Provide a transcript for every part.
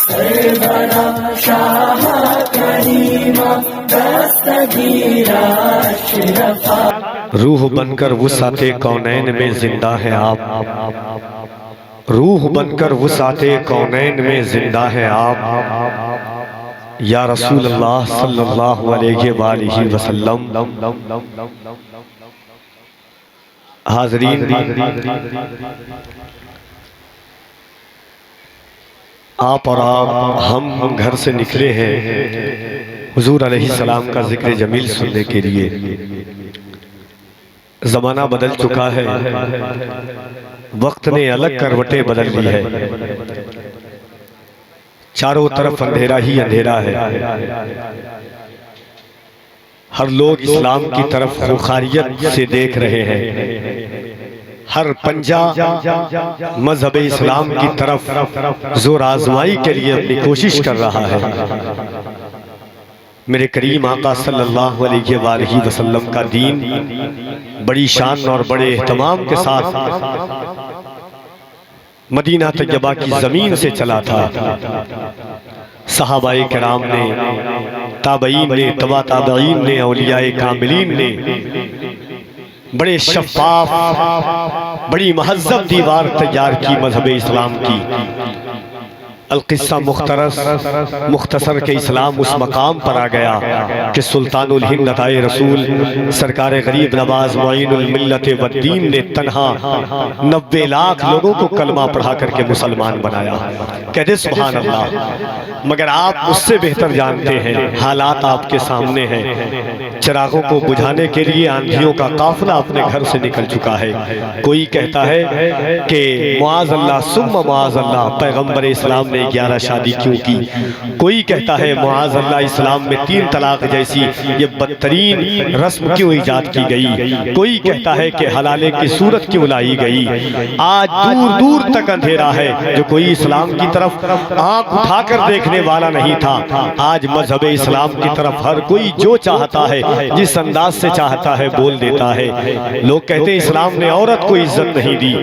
सरवरा शाह करीमा दस्तगीरा अशरफा। रूह बनकर वुसाते कौनैन में जिंदा है आप, रूह बनकर वुसाते कौनैन में जिंदा है आप, या रसूल अल्लाह सल्लल्लाहु अलैहि वसल्लम। हाज़रीन, आप और हम घर से निकले हैं हुजूर अलैहिस्सलाम का जिक्र जमील सुनने के लिए। ज़माना बदल चुका है, वक्त ने अलग करवटें बदल ली है, चारों तरफ अंधेरा ही अंधेरा है। हर लोग इस्लाम की तरफ खुखारियत से देख रहे हैं, हर पंजा मजहब इस्लाम की तरफ जोर आजमाई के लिए अपनी कोशिश कर रहा है। मेरे करीम आका सल्लल्लाहु अलैहि वसल्लम का दीन बड़ी शान और बड़े एहतमाम के साथ मदीना तैयबा की जमीन से चला था। सहाबाए किराम ने, ताबईन ने, तबा ताबईन ने, औलियाए कामिलीन ने बड़े शफ़ाफ, बड़ी महज़्ज़ब दीवार तैयार की मजहब इस्लाम की। अल-क़िस्सा मुख्तसर के इस्लाम उस मकाम पर आ गया कि सुल्तानुल हिंद अताए रसूल सरकार गरीब नवाज मुईनुल मिल्लत वद्दीन ने तन्हा 90 लाख लोगों को कलमा पढ़ा करके मुसलमान बनाया। कहते सुभान अल्लाह। मगर आप मुझसे बेहतर जानते हैं, हालात आपके सामने हैं। चिरागों को बुझाने के लिए आंधियों का काफिला अपने घर से निकल चुका है। कोई कहता है कि मुआज़ अल्लाह सुम्मा मुआज़ अल्लाह, पैगम्बर इस्लाम 11 शादी क्यों की। कोई कहता है मुआज़ अल्लाह इस्लाम में 3 तलाक जैसी ये बदतरीन रस्म क्यों ईजाद की गई। कोई कहता है कि हलाले की सूरत क्यों लाई गई। आज दूर दूर तक अंधेरा है, जो कोई इस्लाम की तरफ आंख उठाकर देखने वाला नहीं था, आज मजहब इस्लाम की तरफ हर कोई जो चाहता है, जिस अंदाज से चाहता है बोल देता है। लोग कहते हैं इस्लाम ने औरत को इज्जत नहीं दी।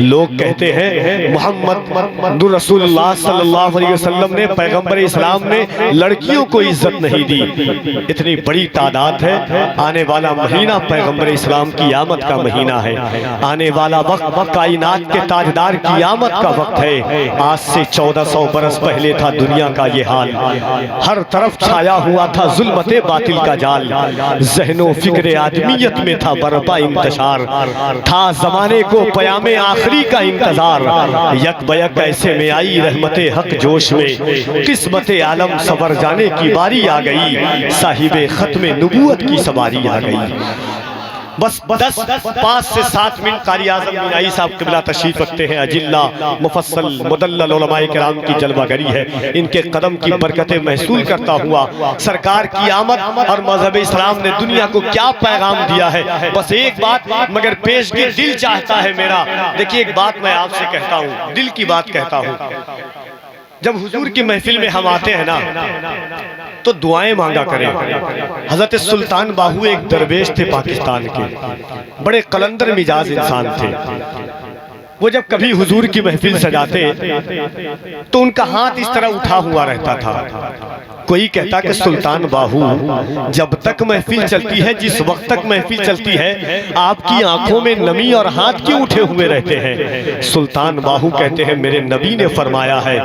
लोग कहते हैं मोहम्मद रसूलुल्लाह सल्लल्लाहु अलैहि वसल्लम ने, पैगंबर इस्लाम ने लड़कियों को इज्जत नहीं दी। इतनी बड़ी तादाद है। आने वाला महीना पैगंबर इस्लाम की आमद का महीना है। आने वाला वक्त कायनात के ताजदार की आमद का वक्त है। आज से 1400 बरस पहले था दुनिया का ये हाल। हर तरफ छाया हुआ था जुल्मते बातिल का जाल। ज़हनो फिक्र आदमियत में था बरपा इंतशार। था जमाने को पयामे आखिरी का इंतजार। यक बयक ऐसे में आई रहमते हक जोश में, किस्मते आलम सवर जाने की बारी आ गई। साहिबे खत्मे नबूवत की सवारी आ गई। बस 5 से 7 मिनट कारी आज़म मीनाई साहब क़िबला तशरीफ रखते हैं। अजिल्ला मुफस्सल मुदल्लल उलमाए किराम की जलवागरी है। इनके कदम की बरकतें महसूल करता हुआ सरकार की आमद और मजहब इस्लाम ने दुनिया को क्या पैगाम दिया है, बस एक बात मगर पेशगी दिल चाहता है मेरा। देखिए एक बात मैं आपसे कहता हूँ, दिल की बात कहता हूँ। जब हुजूर की महफिल में हम आते हैं ना, तो दुआएं मांगा करें। हजरत सुल्तान बाहू एक दरवेश थे पाकिस्तान के, बड़े कलंदर मिजाज इंसान थे। वो जब कभी हुजूर की महफिल सजाते तो उनका हाथ इस तरह उठा हुआ रहता था। कोई कहता कि सुल्तान बाहू जब तक महफिल चलती है, जिस वक्त तक महफिल चलती है, आपकी आंखों में नमी और हाथ क्यों उठे हुए रहते हैं। सुल्तान बाहू कहते हैं मेरे नबी ने फरमाया है,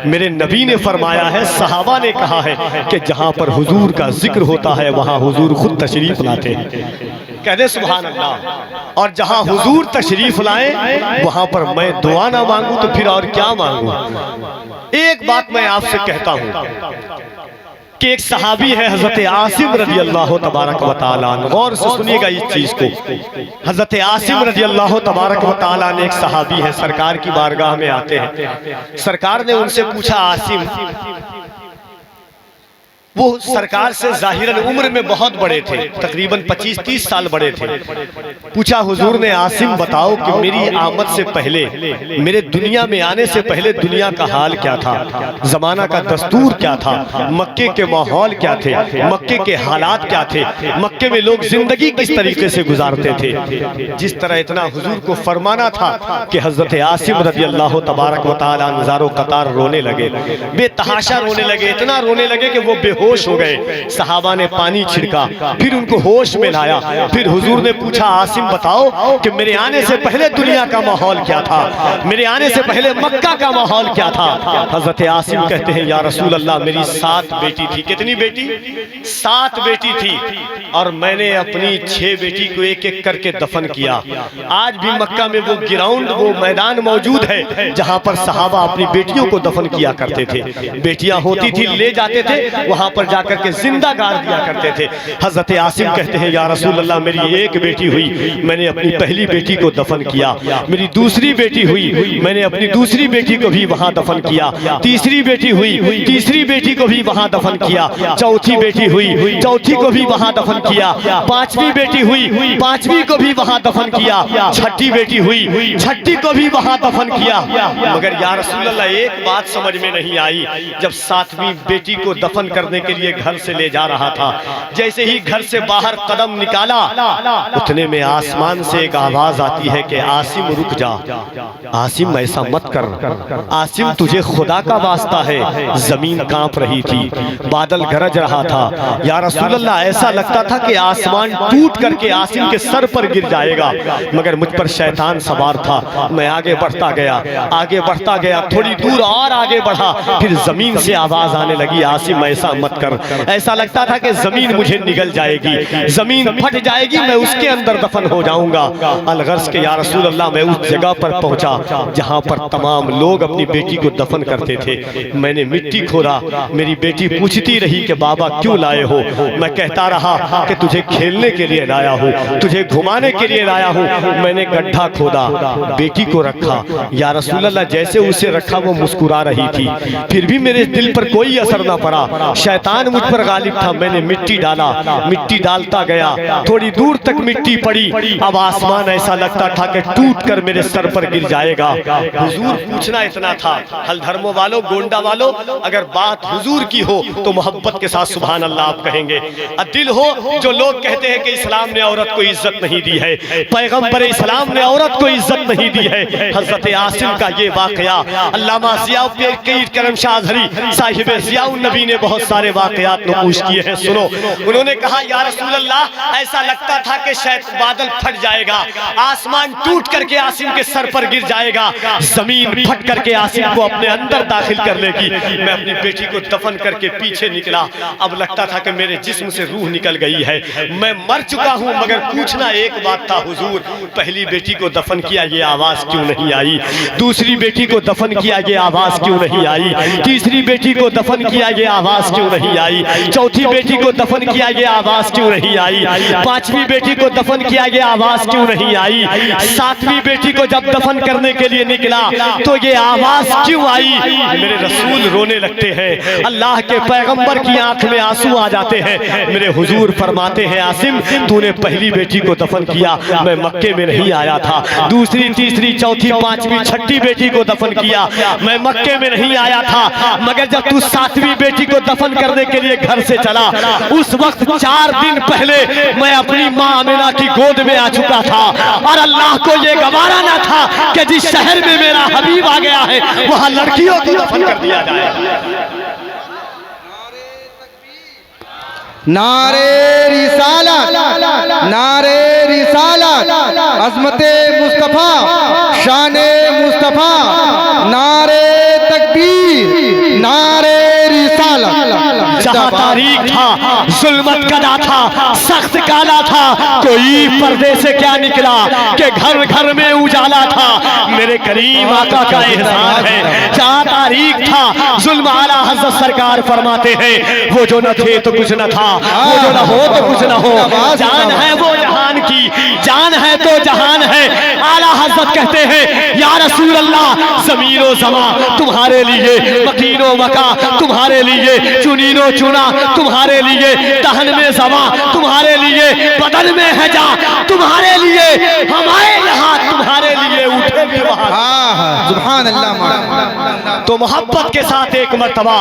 मेरे नबी ने फरमाया है, सहाबा ने कहा है कि जहां पर हुजूर का जिक्र होता है वहां हुजूर खुद तशरीफ लाते हैं। कहते सुभान अल्लाह। और जहां हुजूर तशरीफ लाए वहां पर मैं दुआ ना मांगू तो फिर और क्या मांगू। एक बात मैं आपसे कहता हूं कि एक सहाबी है हजरत आसिम रज़ी अल्लाह तबारक व तआला, गौर से सुनिएगा इस चीज को। हजरत आसिम रज़ी अल्लाह तबारक व तआला ने, एक सहाबी है, सरकार की बारगाह में आते हैं। सरकार ने उनसे पूछा आसिम, वो सरकार से जाहिरन उम्र में बहुत बड़े थे, तकरीबन 25-30 साल बड़े थे। पूछा हुजूर ने, आसिम बताओ कि मेरी आमद से पहले, मेरे दुनिया में आने से पहले दुनिया का हाल क्या था, जमाना का दस्तूर क्या था, मक्के के माहौल क्या थे, मक्के के हालात क्या थे, मक्के में लोग जिंदगी किस तरीके से गुजारते थे। जिस तरह इतना हुजूर को फरमाना था कि हजरत आसिम रज़ी अल्लाह तबारक व तआला नज़ारो कतार रोने लगे, बेतहाशा रोने लगे, इतना रोने लगे कि वो बेहोश हो गए। सहाबा ने पानी छिड़का, फिर उनको होश में लाया। फिर हुजूर ने पूछा, आसिम बताओ कि मेरे आने से पहले दुनिया का माहौल क्या था, मेरे आने से पहले मक्का का माहौल क्या था। हजरत आसिम कहते हैं, या रसूल अल्लाह, मेरी 7 बेटी थी। कितनी बेटी? 7 बेटी थी, और मैंने अपनी 6 बेटी को एक एक करके दफन किया। आज भी मक्का में वो ग्राउंड, वो मैदान मौजूद है जहां पर सहाबा अपनी बेटियों को दफन किया करते थे। बेटियां होती थी, ले जाते थे, वहां पर जाकर के जिंदा गाड़ दिया करते थे। हजरत आसिम कहते हैं, या रसूल अल्लाह, मेरी एक बेटी हुई, मैंने अपनी पहली बेटी को दफन किया। मेरी दूसरी बेटी हुई, मैंने अपनी दूसरी बेटी को भी वहां दफन किया। तीसरी बेटी हुई, तीसरी बेटी को भी वहां दफन किया। चौथी बेटी हुई, चौथी को भी वहां दफन किया। पांचवी बेटी हुई, पांचवी को भी वहां दफन किया। छठी बेटी हुई, छठी को भी वहां दफन किया। मगर या रसूल अल्लाह, एक बात समझ में नहीं आई। जब 7वीं बेटी को दफन करने के लिए घर से ले जा रहा था, जैसे ही घर से बाहर कदम निकाला, उतने में आसमान से एक आवाज आती है कि आसिम रुक जा, आसिम ऐसा मत कर, आसिम तुझे खुदा का वास्ता है। जमीन कांप रही थी, बादल गरज रहा था। या रसूल अल्लाह, ऐसा लगता था कि आसमान टूट करके आसिम के सर पर गिर जाएगा, मगर मुझ पर शैतान सवार था। मैं आगे बढ़ता गया, आगे बढ़ता गया, थोड़ी दूर और आगे बढ़ा, फिर जमीन से आवाज आने लगी, आसिम ऐसा मत कर। ऐसा लगता था कि जमीन मुझे निगल जाएगी, जमीन फट जाएगी, मैं उसके अंदर दफन हो जाऊंगा। अलगर्ज के या रसूल अल्लाह, मैं उस जगह पर पहुंचा जहां पर तमाम लोग अपनी बेटी को दफन करते थे। मैंने मिट्टी खोदा, मेरी बेटी पूछती रही कि बाबा क्यों लाए हो। मैं कहता रहा कि तुझे खेलने के लिए लाया हूँ, तुझे घुमाने के लिए लाया हूँ। मैंने गड्ढा खोदा, बेटी को रखा। या रसूल अल्लाह, जैसे उसे रखा वो मुस्कुरा रही थी, फिर भी मेरे दिल पर कोई असर ना पड़ा। शैतान मुझ पर गालिब था। मैंने मिट्टी डाला, मिट्टी डालता गया, थोड़ी दूर तक मिट्टी पड़ी। अब आसमान ऐसा लगता था कि टूट कर मेरे सर पर गिर जाएगा। हुजूर पूछना इतना था, हल धर्मों वालों, गोंडा वालों, अगर बात हुजूर की हो तो मोहब्बत के साथ सुभान अल्लाह आप कहेंगे। दिल हो जो लोग कहते हैं कि इस्लाम ने औरत को इज्जत नहीं दी है, पैगंबर इस्लाम ने औरत को इज्जत नहीं दी है। हजरत आसिम का ये वाकया अल्लामा ज़ियाउल करम शाह अज़हरी साहिब ज़ियाउल नबी ने बहुत सारे वाकयात नक़ूश किए हैं। सुनो, उन्होंने कहा, या रसूल अल्लाह, ऐसा लगता था कि शायद बादल फट जाएगा, आसमान टूट करके आसिम के सर पर गिर जाएगा, जमीन फट करके आसिम को अपने अंदर दाखिल कर लेगी। मैं अपनी बेटी को दफन करके पीछे निकला। अब लगता था कि मेरे जिस्म से रूह निकल गई है, मैं मर चुका हूं। मगर पूछना एक बात था, हुजूर, पहली बेटी को दफन किया, ये आवाज क्यों नहीं आई? दूसरी बेटी को दफन किया, ये आवाज क्यों नहीं आई? तीसरी बेटी को दफन किया, ये आवाज क्यों नहीं आई? चौथी बेटी को दफन किया, ये आवाज क्यों नहीं आई? पांचवी बेटी को दफन किया, ये आवाज क्यों नहीं आई? 7वीं बेटी को जब दफन करने के लिए निकला तो ये आवाज क्यों आई? मेरे रसूल रोने लगते हैं, अल्लाह के पैगंबर की आंख में आंसू आ जाते हैं। मेरे हुजूर फरमाते हैं, आसिम, तूने पहली बेटी को दफन किया, मैं मक्के में नहीं आया था। दूसरी, तीसरी, चौथी, पांचवी, छठी बेटी को दफन किया, मैं मक्के में नहीं आया था। मगर जब तू 7वीं बेटी को दफन करने के लिए घर से चला, उस वक्त 4 दिन पहले मैं अपनी माँ आमिना की गोद में आ चुका था, और अल्लाह को ये गवारा ना था कि जिस शहर में मेरा हबीब आ गया है वहां लड़कियों को दफन कर दिया जाए। नारे रिसालत, नारे रिसालत, अज़मते मुस्तफ़ा, शाने मुस्तफ़ा, नारे तकबीर, नारे रिसालत। जहाँ तारीख था, जुल्मत कदा था, सख्त काला था, कोई पर्दे से क्या निकला कि घर घर में उजाला था। मेरे करीम आका का एहसान है। जहाँ तारीख था, जुल्म आला हज़रत सरकार फरमाते हैं वो जो न थे तो कुछ न था, वो जो न हो तो कुछ न हो, जान है वो जहान की, जान है तो जहान है। आला हज़रत कहते हैं या रसूल अल्लाह, ज़मीनो ज़मा तुम्हारे लिए, मकीनो मका तुम्हारे लिए, चुनीनो चुना तुम्हारे लिए, दहन में ज़मा तुम्हारे लिए, बदन में है जा तुम्हारे लिए, हमारे यहाँ तुम्हारे लिए, उठे भी वहाँ। सुभान अल्लाह। तो मोहब्बत के साथ एक मर्तबा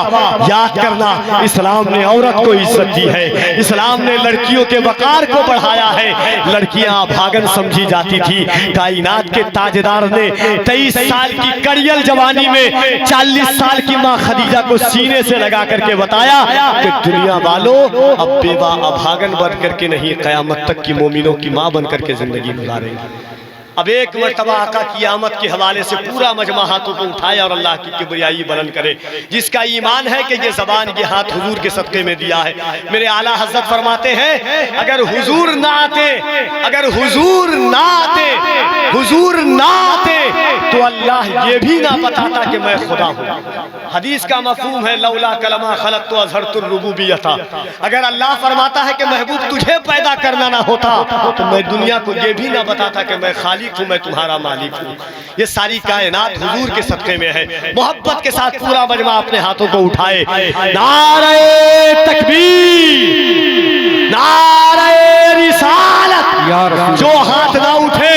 याद करना, इस्लाम ने औरत को इज्जत दी है, इस्लाम ने लड़कियों के वकार को बढ़ाया है। लड़कियां भागन समझी जाती थी। कायनात के ताजदार ने 23 साल की कड़ियल जवानी में 40 साल की माँ खदीजा को सीने से लगा करके बताया कि दुनिया वालों अब बेवा अभागन बन करके नहीं, कयामत तक की मोमिनों की माँ बन करके जिंदगी गुजारेंगी। अब एक मर्तबा आका की आमद के हवाले से पूरा मजमा हाथों को उठाए और अल्लाह की किबरियाई बुलंद करे। जिसका ईमान है कि ये ज़बान ये हाथ हुजूर के सदक़े में दिया है। मेरे आला हज़रत फरमाते हैं अगर हुजूर ना आते, अगर हुजूर ना आते, हुजूर ना आते तो अल्लाह ये भी ना बताता कि मैं खुदा हूँ। हदीस का मफ़हूम है लौला कलमा खलक़्तु अज़हरतुर रुबूबिय्यता। अगर अल्लाह फरमाता है कि महबूब तुझे पैदा करना ना होता तो मैं दुनिया को ये भी ना बताता कि मैं खालिक हूँ, मैं तुम्हारा मालिक हूँ। ये सारी कायनात हुजूर के सदक़े में है। मोहब्बत के साथ पूरा मजमा अपने हाथों को उठाए, नारे तकबीर, नारे रिसालत। जो हाथ ना उठे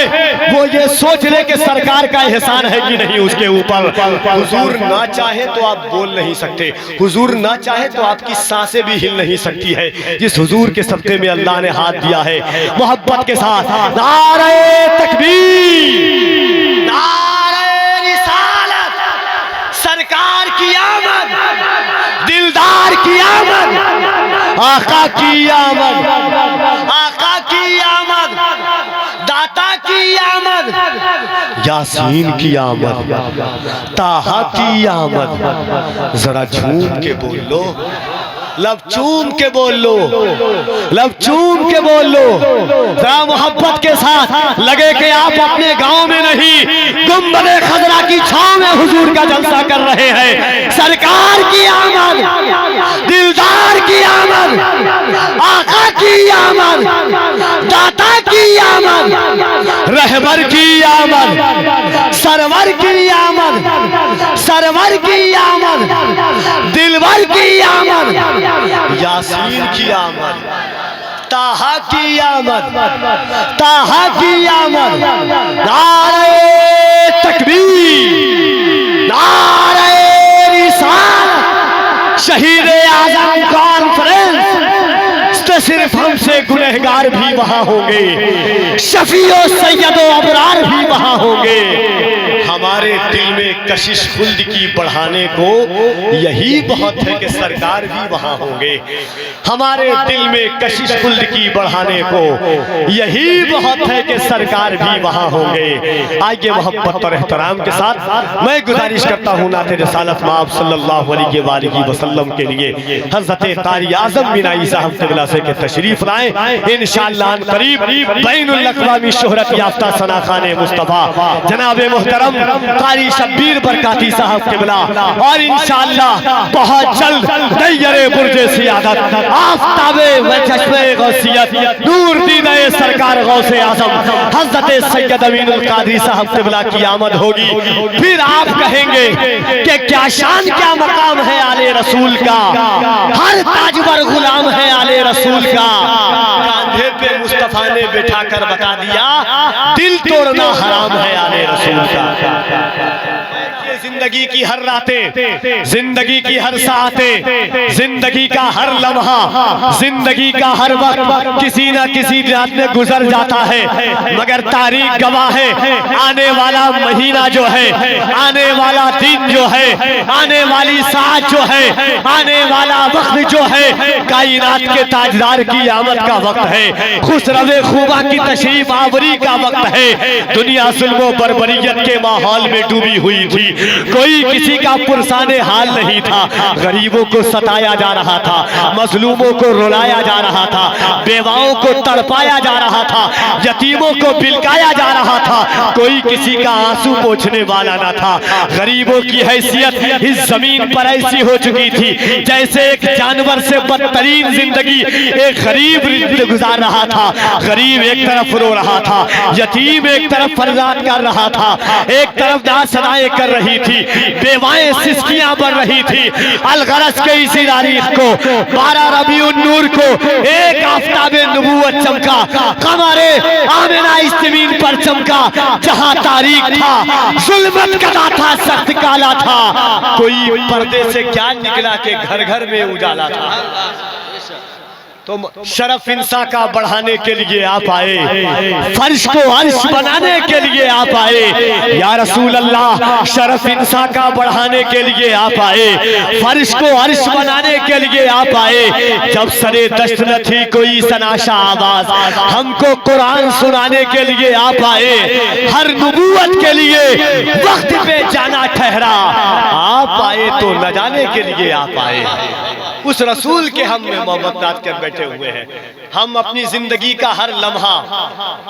वो ये सोच ले कि सरकार का एहसान है कि नहीं उसके ऊपर। हुजूर ना चाहे तो आप बोल नहीं सकते, हुजूर ना चाहे तो आपकी सांसें भी हिल नहीं सकती है। जिस हुजूर के सदक़े में अल्लाह ने हाथ दिया है, मोहब्बत के साथ नारे तकबीर, नारे रिसालत, सरकार की आमद, दिलदार की आमद, आका की आमद, आका की आमद, दाता की आमद, यासीन की आमद, ताहा की आमद। जरा झूम के बोल लो, लब चूम के बोल लो, लब चूम के बोल लो। जरा मोहब्बत के साथ लगे कि आप अपने गांव में नहीं, गुंबदे खजरा की छांव में हुजूर का जलसा कर रहे हैं। सरकार की आमद, दिलदार की आमद, आका की आमद, दाता की आमद, रहबर की आमद, सरवर की आमद, सरवर की आमद, दिलवर की आमद, यासीन की आमद, ताहा की आमद, ताहा की आमद। नारे तकबीर, नारे रिसालत। शहीद आज़म कॉन्फ्रेंस तो सिर्फ हमसे गुनहगार भी वहां होंगे, शफीओ सैयदो अबरार भी वहां होंगे। हमारे दिल में कशिश खुल्द की बढ़ाने को यही बहुत है कि सरकार भी वहां होंगे। हमारे दिल में कशिश खुल्द की बढ़ाने को यही बहुत है कि सरकार भी वहां होंगे। आइए मोहब्बत और एहतराम के साथ मैं गुजारिश करता हूँ नाते रसालत माब सल्लल्लाहु अलैहि वसल्लम के लिए हज़रत कारी आज़म बिनाई साहब क़िबला से के तशरीफ लाएं। इंशाअल्लाह करीब बैनुल अक़वामी शोहरत याफ्ता सनाखाने मुस्तफ़ा जनाब मोहतरम कारी शब्बीर बरकाती साहब क़िबला और इंशाअल्लाह बहुत जल्द नैयरे बुर्जे सियादत आफ़ताबे व चश्मे गौसियत नूर दीने सरकार गौसे आज़म हज़रत सैयद अमीनुल क़ादरी साहब क़िबला की आमद होगी। फिर आप कहेंगे कि क्या शान क्या मकाम है आले रसूल का, हर ताजवर गुलाम है आले रसूल का। कांधे पे मुस्तफ़ा ने बिठा कर बता दिया दिल तोड़ना हराम है आले रसूल का। जिंदगी की हर रातें, जिंदगी की हर सातें, जिंदगी का हर लम्हा, जिंदगी का हर वक्त किसी न किसी रात में गुजर जाता है, मगर तारीख गवाह है आने वाला महीना जो है, आने वाला दिन जो है, आने वाली साथ जो है, आने वाला वक्त जो है कायनात के ताजदार की आमद का वक्त है, खुसरवे खूबा की तशरीफ आवरी का वक्त है। दुनिया जुल्म व बर्बरियत के माहौल में डूबी हुई थी, कोई किसी का पुरसाने हाल नहीं था। गरीबों को सताया जा रहा था, मजलूमों को रुलाया जा रहा था, बेवाओं को तड़पाया जा रहा था, यतीमों को बिलकाया जा रहा था। कोई किसी का आंसू पोंछने वाला ना था। गरीबों की हैसियत इस जमीन पर ऐसी हो चुकी थी जैसे एक जानवर से बदतरीन जिंदगी एक गरीब गुजार रहा था। गरीब एक तरफ रो रहा था, यतीम एक तरफ फरियाद कर रहा था, एक तरफ दाद सदाएं कर रही थी, बेवाएं सिसकियां बन रही थी। अलगरस के इसी तारीख को 12 रबीउन नूर को एक आफताबे नबूवत चमका, कमरे आमिना इस जमीन पर चमका जहां तारीख था, जुल्मत कदा था, सख्त काला था। कोई पर्दे से क्या निकला के घर घर में उजाला था। तो शरफ इंसान का बढ़ाने के लिए आप आए, फर्श को अर्श बनाने के लिए आप आए। या रसूल अल्लाह, शरफ इंसान का बढ़ाने के लिए आप आए, फर्श को अर्श बनाने के लिए आप आए। जब सरे दश्त न थी कोई सनाशा आवाज, हमको कुरान सुनाने के लिए आप आए। हर नबूवत के लिए वक्त पे जाना ठहरा, आप आए तो न जाने के लिए आप आए। उस रसूल के हम में मोहब्बत नात कर बैठे हुए हैं। हम अपनी जिंदगी का हर लम्हा,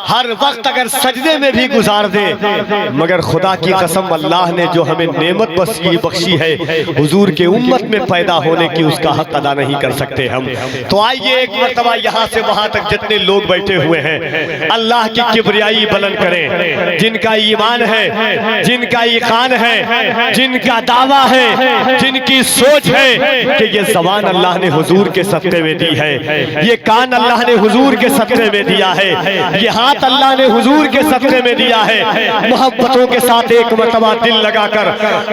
हर वक्त अगर सजदे में भी गुजार दे, मगर खुदा की कसम अल्लाह ने जो हमें नेमत बख्शी है हुजूर के उम्मत में पैदा होने की, उसका हक अदा नहीं कर सकते हम। तो आइए एक मरतबा यहाँ से वहां तक जितने लोग बैठे हुए हैं अल्लाह की किबरियाई बुलंद करें। जिनका ईमान है, जिनका ईकान है, जिनका दावा है, जिनकी सोच है कि ये ज़बान अल्लाह ने हुजूर के सदक़े में दी है, ये कान अल्लाह ने हुजूर के सदक़े में दिया है, ये हाथ अल्लाह ने हुजूर के सदक़े में दिया है। मोहब्बतों के साथ एक मरतबा दिल लगाकर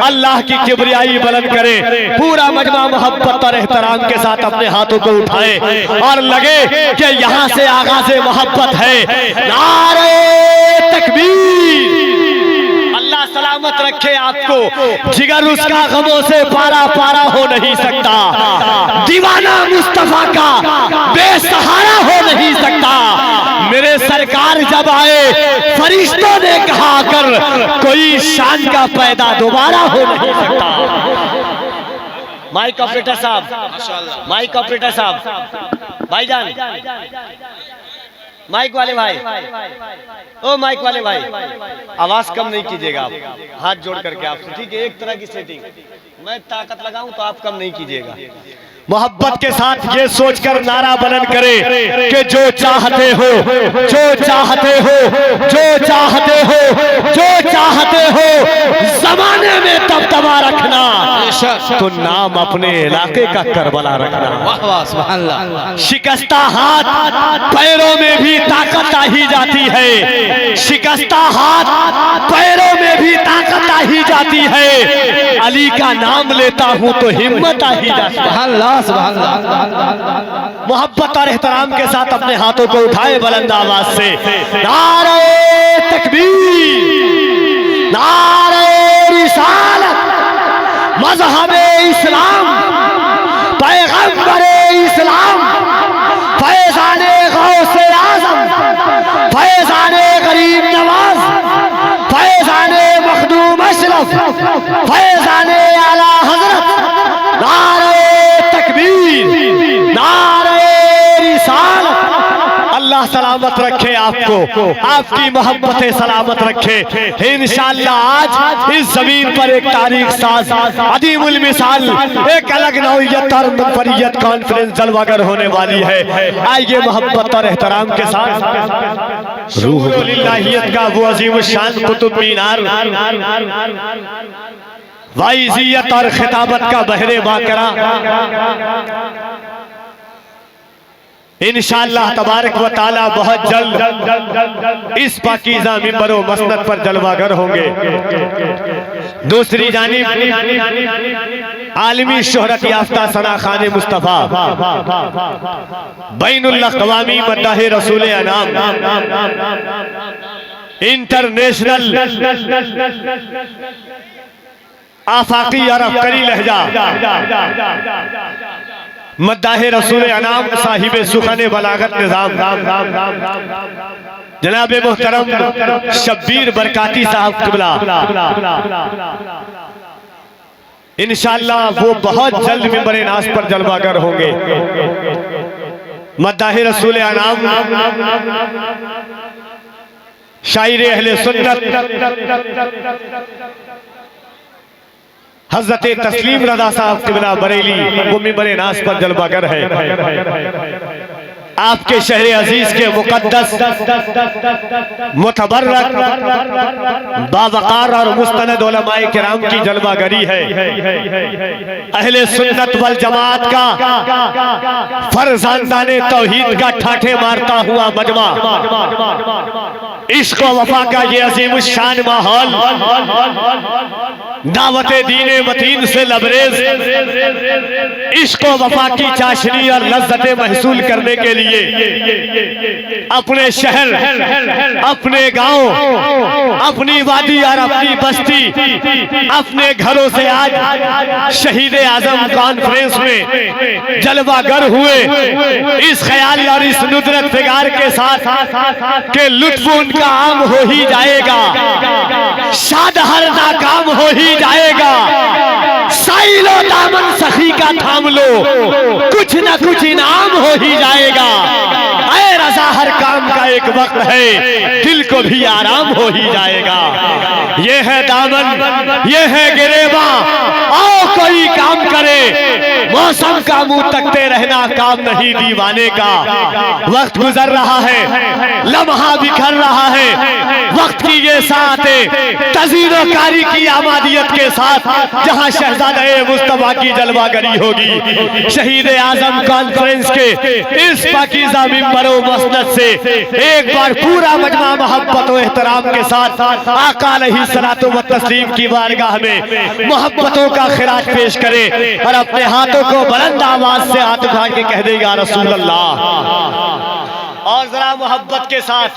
अल्लाह की किबरियाई बुलंद करें। पूरा मजमा मोहब्बत और एहतराम के साथ अपने हाथों को उठाए और लगे कि यहाँ से आगाज़े मोहब्बत है। नारे तकबीर। अल्लाह सलामत रखे आपको, जिगर उसका गमों से पारा पारा हो नहीं सकता, दीवाना मुस्तफा का बेसहारा हो नहीं सकता। मेरे सरकार जब आए फरिश्तों ने कहा कर कोई शान का पैदा दोबारा हो नहीं सकता। माइक ऑपरेटर साहब, माइक ऑपरेटर साहब, भाईजान, माइक वाले भाई, ओ माइक वाले भाई, आवाज कम नहीं कीजिएगा आप, हाथ जोड़ करके आपसे, ठीक है? एक तरह की सेटिंग, मैं ताकत लगाऊं तो आप कम नहीं कीजिएगा। मोहब्बत के साथ ये सोचकर नारा बुलंद करें कि जो चाहते हो, जो चाहते हो, जो चाहते हो, जो चाहते हो, जमाने में दबदबा रखना तो नाम अपने इलाके का करबला रखना। वाह वाह सुभान अल्लाह। शिकस्ता हाथ पैरों में भी ताकत आ ही जाती है, शिकस्ता हाथ पैरों में भी ताकत आ ही जाती है। अली का नाम लेता हूँ तो हिम्मत आ ही जाती है। मोहब्बत और एहतराम के साथ अपने हाथों को उठाए बुलंद आवाज से, नारे तकबीर, नारे रिसालत, मज़हबे इस्लाम, पैगंबरे इस्लाम, फैज़ाने गौसे आज़म, फैज़ाने गरीब नवाज, फैज़ाने मखदूम अशरफ, फैज़ाने आला हजरत, नारे नारे रिसालत। अल्लाह सलामत रखे आपको, आपकी मोहब्बतें सलामत रखे। इंशाअल्लाह आज इस जमीन पर एक तारीख साज, अदीमुल मिसाल, एक अलग नौइयत और मुनफरियत कॉन्फ्रेंस जलवागर होने वाली है। आइए मोहब्बत और एहतराम के साथ रूहुल्लाहियत का वो अजीम शान कुतुब मीनार, वाइजियत और खिताबत का बहरे बाकरा, इंशाअल्लाह तबारक व ताला बहुत जल्द इस पाकीज़ा मिंबर व मसनद पर जलवागर होंगे। दूसरी जानिब आलमी शोहरत याफ्ता सना खाने मुस्तफ़ा बैनुल अक़वामी मद्दाह रसूल अनाम इंटरनेशनल आफाकी और अफकरी लहजा मद्दाह रसूल अनाम साहिब सुखन बलागत निज़ाम जनाब मोहतरम शब्बीर बरकाती साहब क़िबला इंशाअल्लाह वो बहुत जल्द मिंबर नाज पर जलवागर होंगे। मद्दाह रसूल अनाम शायर अहले सुन्नत हजरत तस्लीम रज़ा साहब क़िबला बरेली वो मिंबर नाज पर जलवागर है। आपके शहर अजीज के मुकद्दस मुतबर्रक बावकार और मुस्तनद उलमाए किराम की जलवागरी है। अहले सुन्नत वल जमात का फरजांदाने तौहीद का ठाठे मारता हुआ मजमा, इश्क व वफा का ये अजीम शान माहौल, दावते दीने मतीन से लबरेज, इश्क व वफा की चाशनी और लज्जतें महसूल करने के लिए अपने शहर, अपने गांव, अपनी वादी और अपनी बस्ती, अपने घरों से आज शहीद आजम कॉन्फ्रेंस में जलवागर हुए। इस ख्याल और इस नुदरत फिगार के साथ के लुत्फ उनका आम हो ही जाएगा, शाद हर नाकाम हो ही जाएगा। साइलो दामन सखी का थाम लो, कुछ न कुछ इनाम हो ही जाएगा। ऐ रज़ा हर काम का एक वक्त है, दिल को भी आराम हो ही जाएगा। ये है दामन, ये है गिरेबा, आओ कोई काम करे। मौसम का मुंह तकते रहना काम नहीं दीवाने का। वक्त गुजर रहा है, लम्हा बिखर रहा है, वक्त की ये साथे तज़ीरोकारी की आमादियत के साथ जहां शहजादे मुस्तफा की जलवागरी होगी। शहीद आजम कॉन्फ्रेंस के इस पाकीज़ा मिंबर व मसनद से एक बार पूरा मजमा मोहब्बत व एहतराम के साथ आका अलैहिस्सलातु व तस्लीम की बारगाह में मोहब्बतों का खिराज पेश करे और अपने हाथों को बुलंद आवाज से हाथ उठा के कह देगा रसूल अल्लाह, और जरा मोहब्बत के साथ